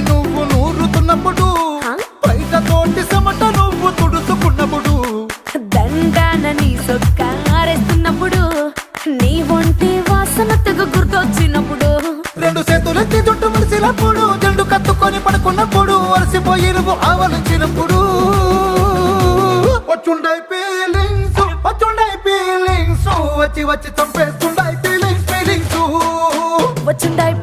నువ్వు నూరుతున్నప్పుడు బయట తోటి సమట నువ్వు తుడుచుకున్నప్పుడు దండాన నీ సొక్కారేస్తున్నప్పుడు నీ ఒంటి వాసన తెగ గుర్తొచ్చినప్పుడు రెండు చేతులెత్తి జుట్టు ములిసినప్పుడు జెండు కత్తుకొని పడుకున్నప్పుడు అలసిపోయి నువ్వు ఆవలించినప్పుడు వచ్చుండై ఫీలింగ్స్ వచ్చి వచ్చి చంపేస్తుండై ఫీలింగ్స్ వచ్చుండాయి